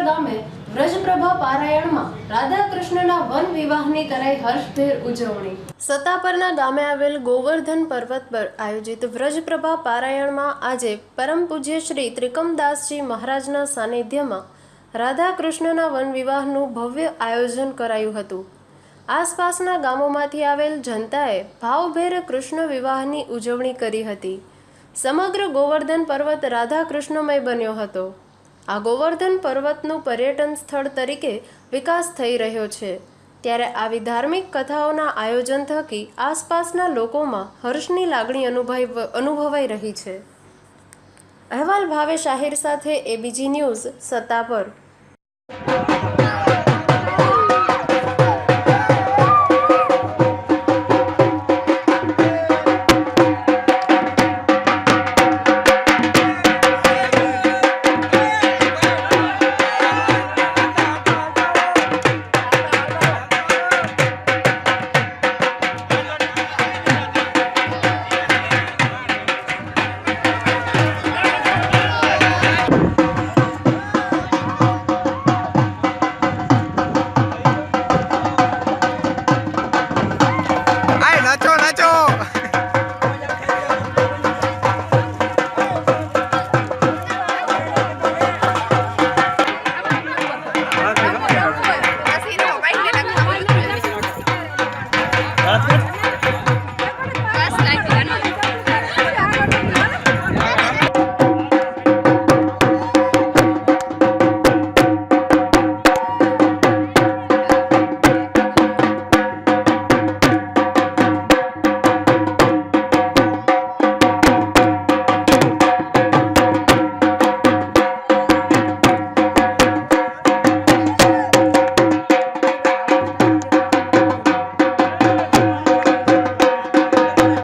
ગામે વ્રજપ્રભા પારાયણમાં રાધા કૃષ્ણના વન વિવાહની કરાઈ હર્ષભેર ઉજવણી। સત્તાપરના ગામે આવેલ ગોવર્ધન પર્વત પર આયોજિત વ્રજપ્રભા પારાયણમાં આજે પરમ પૂજ્ય શ્રી ત્રિકમદાસજી મહારાજના સાનિધ્યમાં રાધા કૃષ્ણના વન વિવાહનું ભવ્ય આયોજન કરાયું હતું। આસપાસના ગામોમાંથી આવેલ જનતાએ ભાવભેર કૃષ્ણ વિવાહની ઉજવણી કરી હતી। સમગ્ર ગોવર્ધન પર્વત રાધા કૃષ્ણમય બન્યો હતો। આ ગોવર્ધન પર્વતનું પર્યટન સ્થળ તરીકે વિકાસ થઈ રહ્યો છે, ત્યારે આવી ધાર્મિક કથાઓના આયોજન થકી આસપાસના લોકોમાં હર્ષની લાગણી અનુભવાઈ રહી છે। અહેવાલ ભાવેશ આહિર સાથે એબીજી ન્યૂઝ સત્તાપર।